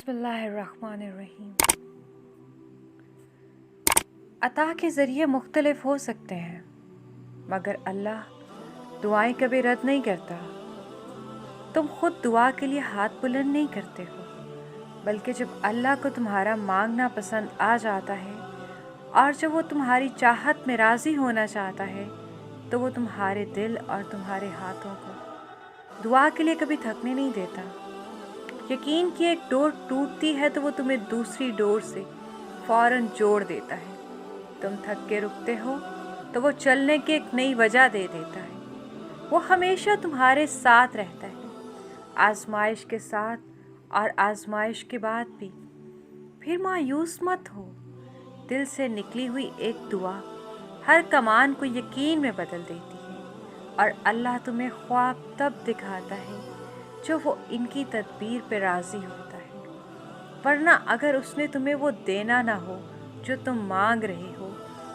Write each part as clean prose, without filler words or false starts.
बिस्मिल्लाहिर्रहमानिर्रहीम। अता के ज़रिए मुख्तलिफ हो सकते हैं, मगर अल्लाह दुआएं कभी रद्द नहीं करता। तुम खुद दुआ के लिए हाथ बुलंद नहीं करते हो, बल्कि जब अल्लाह को तुम्हारा मांगना पसंद आ जाता है और जब वो तुम्हारी चाहत में राज़ी होना चाहता है, तो वो तुम्हारे दिल और तुम्हारे हाथों को दुआ के लिए कभी थकने नहीं देता। यकीन कि एक डोर टूटती है तो वो तुम्हें दूसरी डोर से फ़ौरन जोड़ देता है। तुम थक के रुकते हो तो वो चलने की एक नई वजह दे देता है। वो हमेशा तुम्हारे साथ रहता है, आजमाइश के साथ और आजमाइश के बाद भी। फिर मायूस मत हो। दिल से निकली हुई एक दुआ हर कमान को यकीन में बदल देती है, और अल्लाह तुम्हें ख्वाब तब दिखाता है जो वो इनकी तदबीर पे राज़ी होता है। वरना अगर उसने तुम्हें वो देना ना हो जो तुम मांग रहे हो,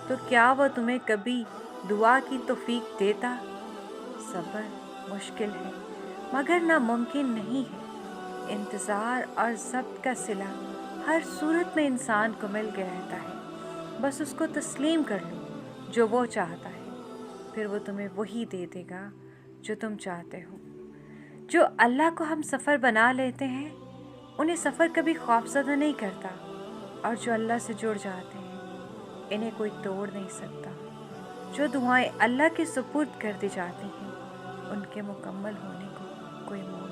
तो क्या वह तुम्हें कभी दुआ की तौफीक देता? सब्र मुश्किल है, मगर नामुमकिन नहीं है। इंतज़ार और ज़ब्त का सिला हर सूरत में इंसान को मिल के रहता है। बस उसको तस्लीम कर लो जो वो चाहता है, फिर वो तुम्हें वही दे देगा जो तुम चाहते हो। जो अल्लाह को हम सफ़र बना लेते हैं, उन्हें सफ़र कभी खौफज़दा नहीं करता, और जो अल्लाह से जुड़ जाते हैं, इन्हें कोई तोड़ नहीं सकता। जो दुआएं अल्लाह के सुपुर्द कर दी जाती हैं, उनके मुकम्मल होने को कोई मोड़